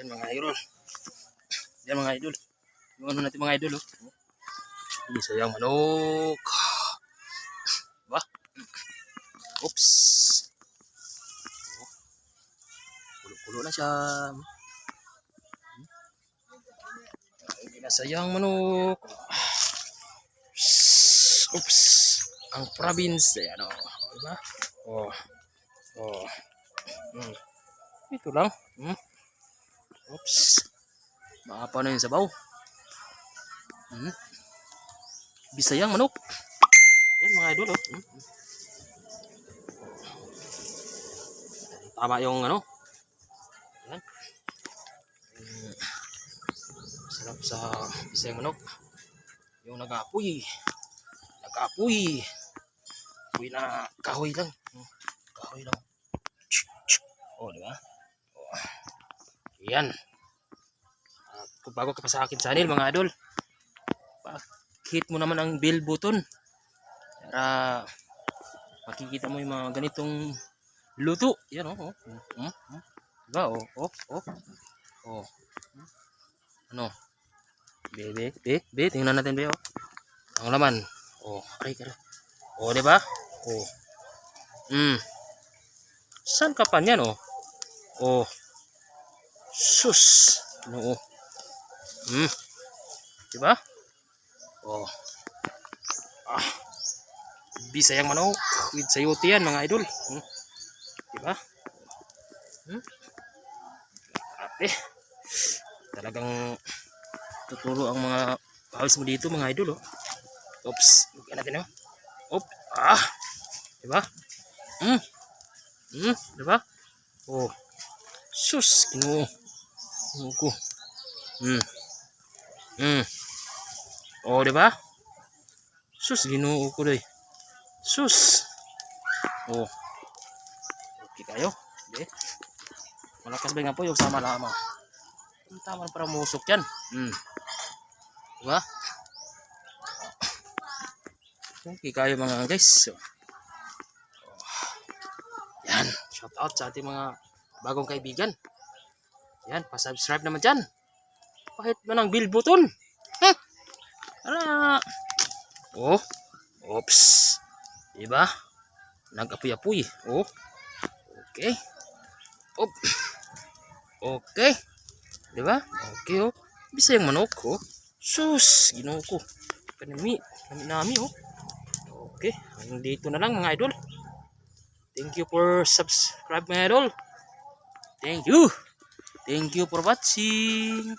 mga idol. Yan mga idol. Yung ano natin mga idol. Oh. Isa yung manok. Ba? Oops. Kulo-kulo na siya. Ginasayang manok. Oops. Ang province. Ayan o. Diba? Oh. Oh. Ito lang. Oops. Maapa na yung sabaw. Bisayang manok. Yan mga idol. Oh. Tama yung ano. Yan. Sarap sa bisayang manok. Yung nag-apoy. Nag-apoy. Apoy na kahoy lang. Kahoy lang. Oh, diba? Oh. Yan. Kung bago ka pa sa akin channel mga idol, hit mo naman ang bell button para makikita mo yung mga ganitong luto. Yan oh. Diba? Oh. Ano? Be, tingnan natin be oh. Ang laman. Oh, aray. Oh, diba? Oh. Saan ka pa niyan oh? Oh. Sus. No. Diba? Oh. Bisayang manok with sayote yan mga idol. Diba? Talagang tuturo ang mga pawis mo dito mga idol oh. Oops. Lugyan natin oh. Op. Diba? Diba? Oh. Sus. Ginoo ko. Oh, diba? Sus, ginoo ko doy. Sus. Oh. Okay kayo. Okay. Malakas ba nga po yung sama lamang. Tama para musok yan. Diba? Okay kayo mga guys. So, yan. Shout out sa ating mga bagong kaibigan. Yan. Pa-subscribe naman dyan. Kahit man ang bell button. Ala. Oh. Oops. Diba? Nag-apoy-apoy. Oh. Okay. Op. Okay. Diba? Okay oh. Bisayang manok oh. Sus. Ginoo ko. Nami oh. Okay. Hanggang dito na lang mga idol. Thank you for subscribe mga idol. Thank you for watching.